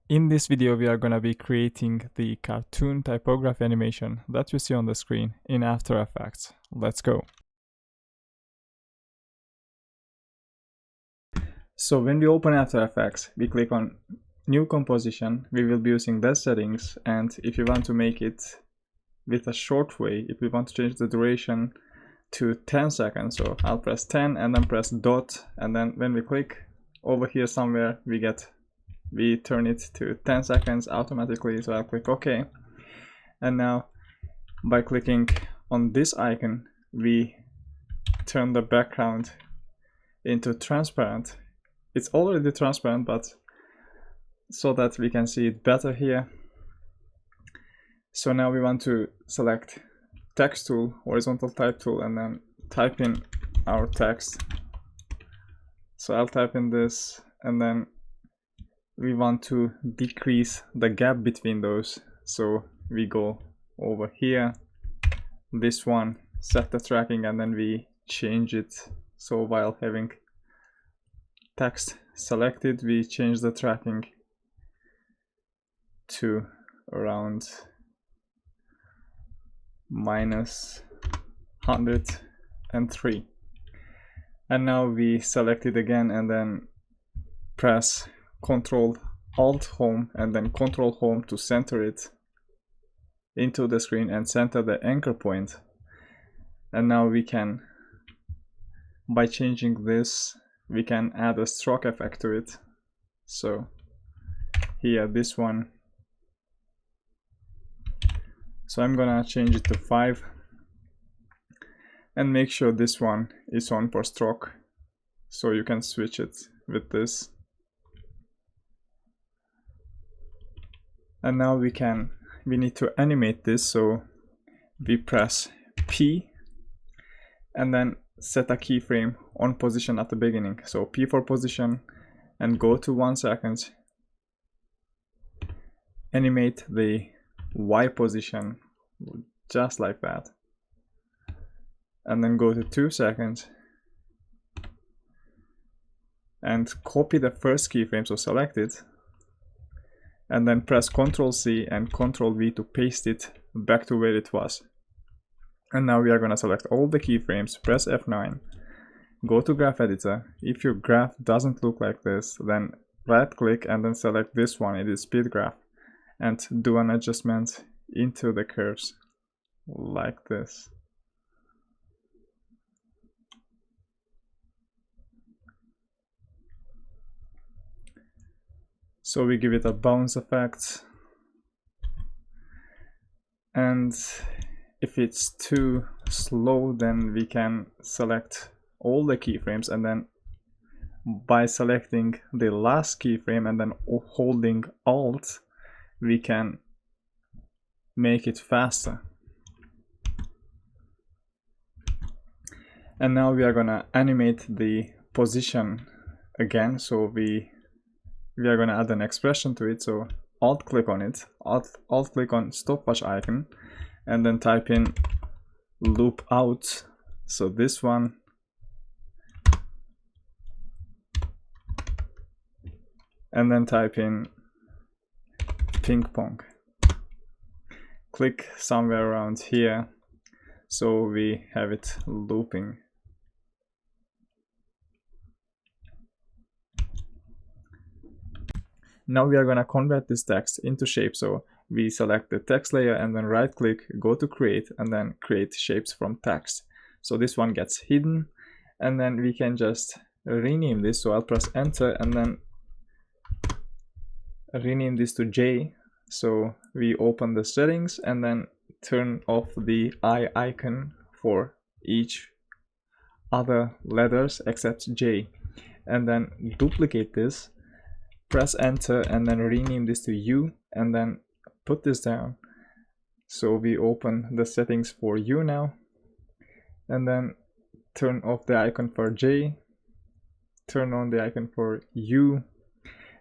In this video, we are going to be creating the cartoon typography animation that you see on the screen in After Effects. Let's go. So when we open After Effects, we click on New Composition. We will be using the settings, and if you want to make it with a short way, if we want to change the duration to 10 seconds, so I'll press 10 and then press dot, and then when we click over here somewhere, we turn it to 10 seconds automatically. So I'll click OK, and now by clicking on this icon, we turn the background into transparent. It's already transparent, but so that we can see it better here. So now we want to select text tool, horizontal type tool, and then type in our text. So I'll type in this, and then we want to decrease the gap between those. So we go over here, this one, set the tracking, and then we change it. So while having text selected, we change the tracking to around -103. And now we select it again and then press Ctrl Alt Home and then Ctrl Home to center it into the screen and center the anchor point. And now we can, by changing this, we can add a stroke effect to it. So here, this one, so I'm gonna change it to 5 and make sure this one is on for stroke, so you can switch it with this. And now we need to animate this, so we press P and then set a keyframe on position at the beginning. So P for position and go to 1 second. Animate the Y position just like that. And then go to 2 seconds and copy the first keyframe, so select it. And then press Ctrl C and Ctrl V to paste it back to where it was. And now we are going to select all the keyframes, press F9, go to Graph Editor. If your graph doesn't look like this, then right click and then select this one, it is Speed Graph, and do an adjustment into the curves like this. So we give it a bounce effect, and if it's too slow, then we can select all the keyframes, and then by selecting the last keyframe and then holding Alt, we can make it faster. And now we are gonna animate the position again, so we are going to add an expression to it. So alt click on it, alt click on stopwatch icon, and then type in loop out, so this one, and then type in ping pong. Click somewhere around here so we have it looping. Now we are going to convert this text into shape, so we select the text layer and then right click, go to create, and then create shapes from text. So this one gets hidden, and then we can just rename this. So I'll press enter and then rename this to J. So we open the settings and then turn off the eye icon for each other letters except J, and then duplicate this, press enter and then rename this to U, and then put this down. So we open the settings for U now, and then turn off the icon for J, turn on the icon for U,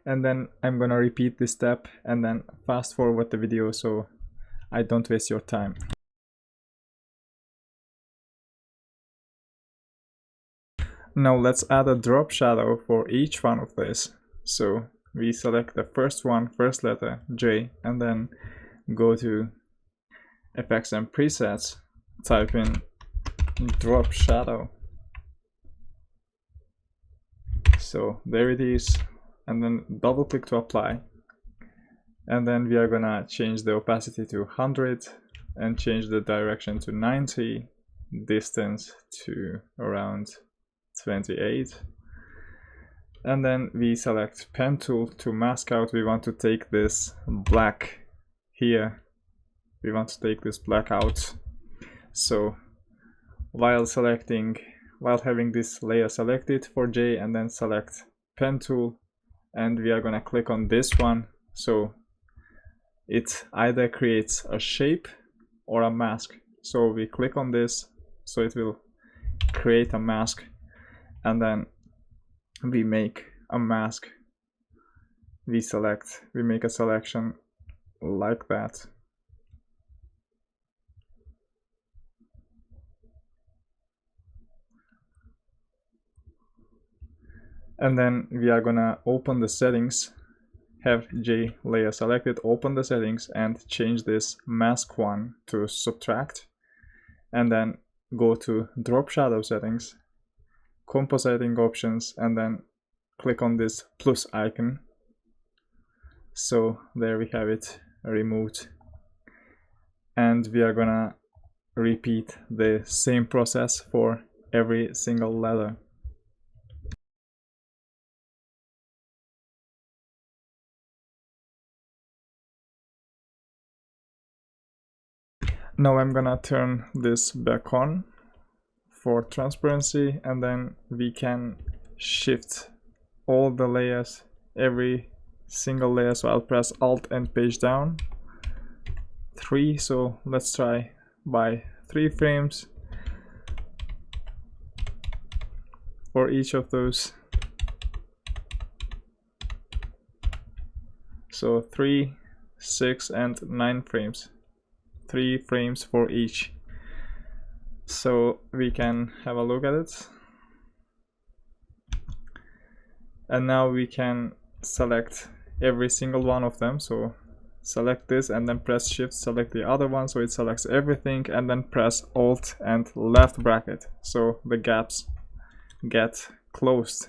and then I'm gonna repeat this step and then fast forward the video so I don't waste your time. Now let's add a drop shadow for each one of this. So we select the first one, first letter J, and then go to effects and presets, type in drop shadow. So there it is, and then double click to apply, and then we are gonna change the opacity to 100 and change the direction to 90, distance to around 28, and then we select pen tool to mask out. We want to take this black here, we want to take this black out. So while having this layer selected for J, and then select pen tool, and we are gonna click on this one, so it either creates a shape or a mask. So we click on this, so it will create a mask, and then we make a mask. We make a selection like that. And then we are gonna open the settings, have J layer selected, open the settings and change this mask one to subtract, and then go to drop shadow settings, compositing options, and then click on this plus icon. So there we have it removed, and we are gonna repeat the same process for every single letter. Now I'm gonna turn this back on for transparency, and then we can shift all the layers, every single layer. So I'll press Alt and page down 3. So let's try by 3 frames for each of those. So 3, 6 and 9 frames. 3 frames for each. So we can have a look at it. And now we can select every single one of them. So select this and then press Shift, select the other one, so it selects everything, and then press Alt and left bracket, so the gaps get closed.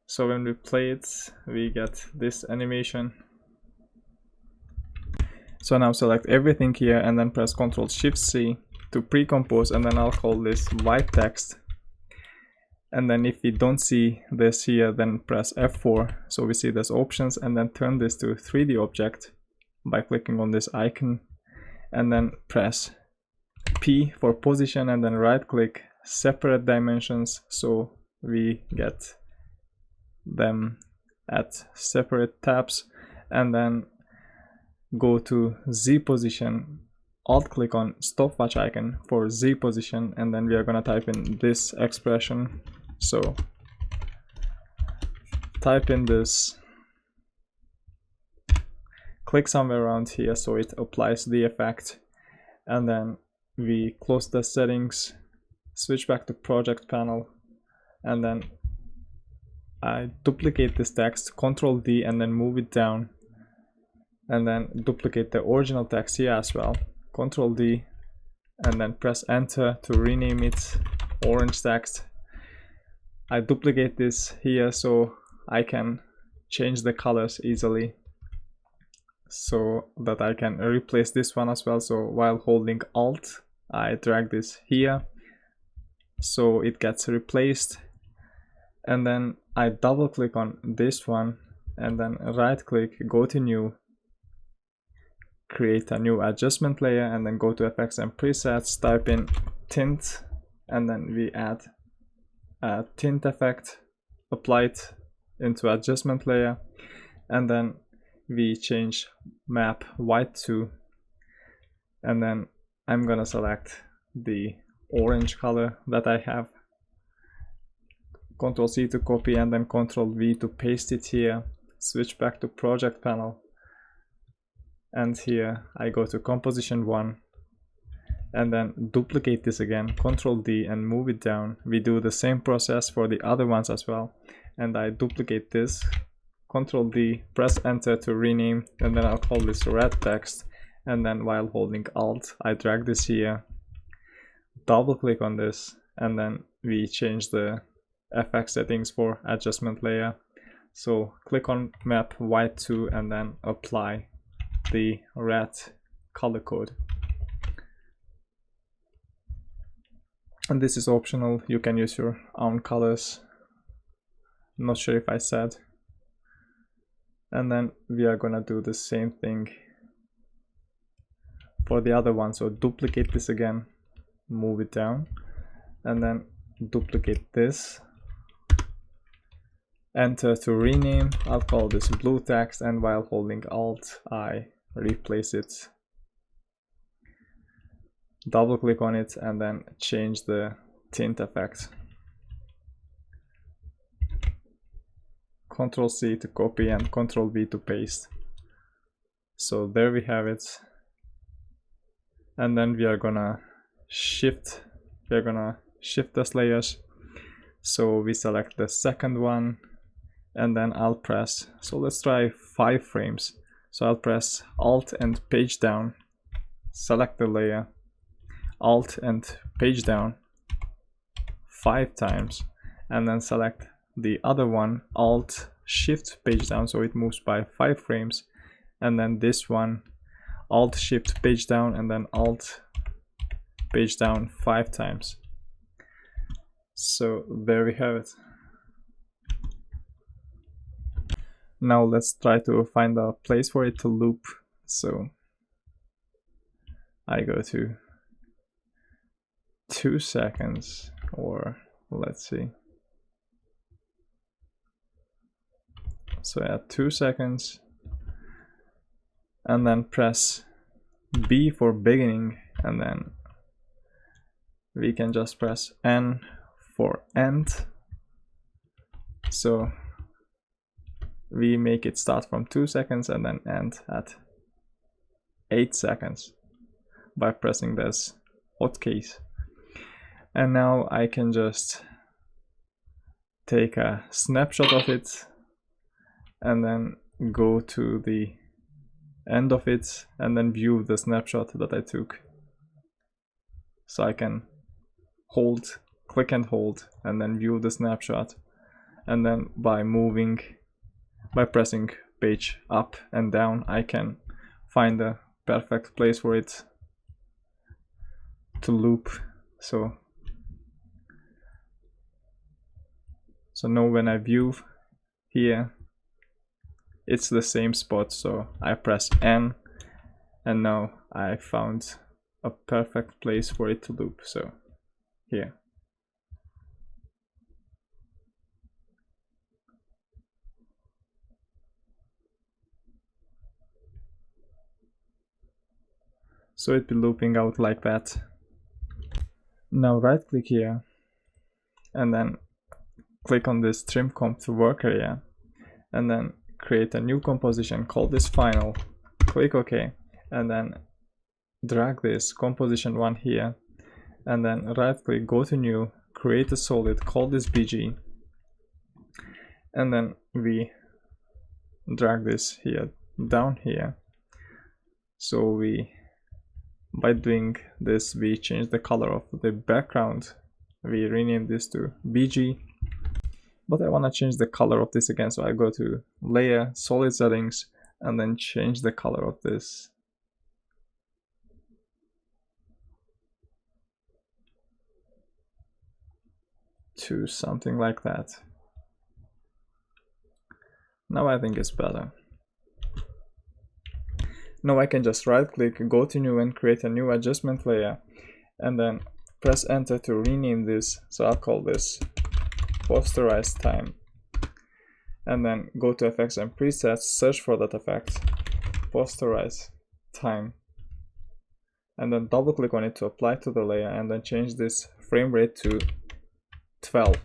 So when we play it, we get this animation. So now select everything here and then press Ctrl Shift C to pre-compose, and then I'll call this white text. And then if we don't see this here, then press F4 so we see this options, and then turn this to 3D object by clicking on this icon, and then press P for position, and then right click separate dimensions so we get them at separate tabs, and then go to Z position, alt click on stopwatch icon for Z position, and then we are gonna type in this expression. So type in this, click somewhere around here so it applies the effect, and then we close the settings, switch back to project panel, and then I duplicate this text, Ctrl D, and then move it down, and then duplicate the original text here as well, Ctrl D, and then press enter to rename it orange text. I duplicate this here so I can change the colors easily, so that I can replace this one as well. So while holding Alt, I drag this here so it gets replaced, and then I double click on this one, and then right click, go to new, create a new adjustment layer, and then go to effects and presets, type in tint, and then we add a tint effect, apply it into adjustment layer, and then we change map white to, and then I'm gonna select the orange color that I have, Ctrl C to copy, and then Ctrl V to paste it here, switch back to project panel, and here I go to composition 1, and then duplicate this again, Ctrl D, and move it down. We do the same process for the other ones as well, and I duplicate this, Control D, press enter to rename, and then I'll call this red text, and then while holding Alt I drag this here, double click on this, and then we change the FX settings for adjustment layer. So click on map white 2 and then apply the red color code. And this is optional, you can use your own colors. Not sure if I said. And then we are gonna do the same thing for the other one. So duplicate this again, move it down, and then duplicate this, enter to rename. I'll call this blue text, and while holding Alt I replace it, double click on it, and then change the tint effect. Ctrl C to copy and Ctrl V to paste. So there we have it. And then we are gonna shift those layers. So we select the second one, and then I'll press, so let's try 5 frames. So I'll press Alt and page down, select the layer, Alt and page down 5 times, and then select the other one, Alt Shift page down, so it moves by 5 frames, and then this one, Alt Shift page down, and then Alt page down 5 times. So there we have it. Now let's try to find a place for it to loop. So I go to 2 seconds, or let's see. So yeah, 2 seconds, and then press B for beginning, and then we can just press N for end. So we make it start from 2 seconds and then end at 8 seconds by pressing this hotkeys. And now I can just take a snapshot of it and then go to the end of it and then view the snapshot that I took. So I can hold, click and hold, and then view the snapshot, and then by pressing page up and down, I can find a perfect place for it to loop. So now when I view here, it's the same spot, so I press N, and now I found a perfect place for it to loop. So here. So it'll be looping out like that. Now right click here and then click on this trim comp to work area, and then create a new composition, call this final, click OK, and then drag this composition 1 here, and then right click, go to new, create a solid, call this BG, and then we drag this here down here. So by doing this, we change the color of the background. We rename this to BG, but I want to change the color of this again, so I go to layer, solid settings, and then change the color of this to something like that. Now I think it's better. Now I can just right click, go to new, and create a new adjustment layer, and then press enter to rename this. So I'll call this posterize time, and then go to effects and presets, search for that effect, posterize time, and then double click on it to apply to the layer, and then change this frame rate to 12,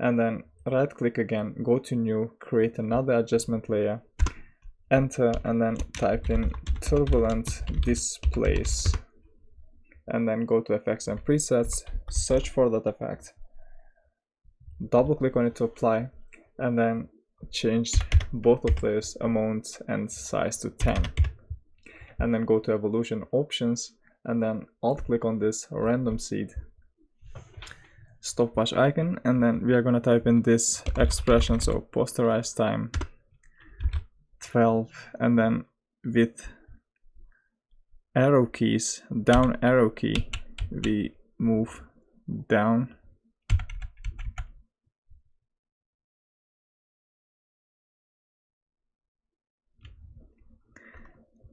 and then right click again, go to new, create another adjustment layer, enter, and then type in turbulent displace, and then go to effects and presets, search for that effect, double click on it to apply, and then change both of those amount and size to 10. And then go to evolution options and then alt click on this random seed stopwatch icon, and then we are going to type in this expression, so posterize time 12, and then with arrow keys, down arrow key, we move down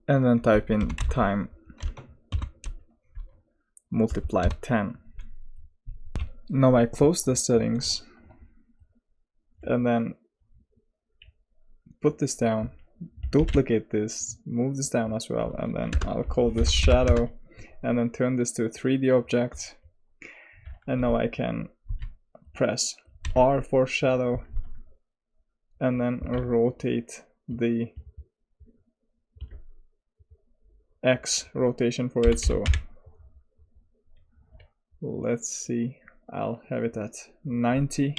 and then type in time multiply 10. Now I close the settings and then put this down, duplicate this, move this down as well, and then I'll call this shadow and then turn this to a 3D object. And now I can press R for shadow and then rotate the X rotation for it. So let's see, I'll have it at 90,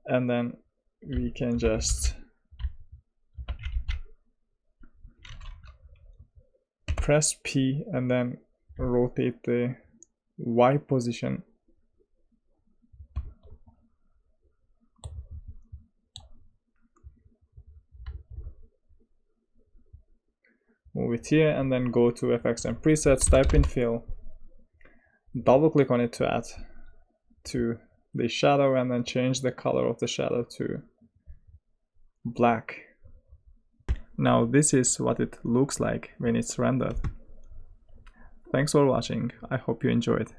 and then we can just press P and then rotate the Y position. Move it here and then go to effects and presets, type in fill, double click on it to add to the shadow, and then change the color of the shadow to black. Now this is what it looks like when it's rendered. Thanks for watching, I hope you enjoyed.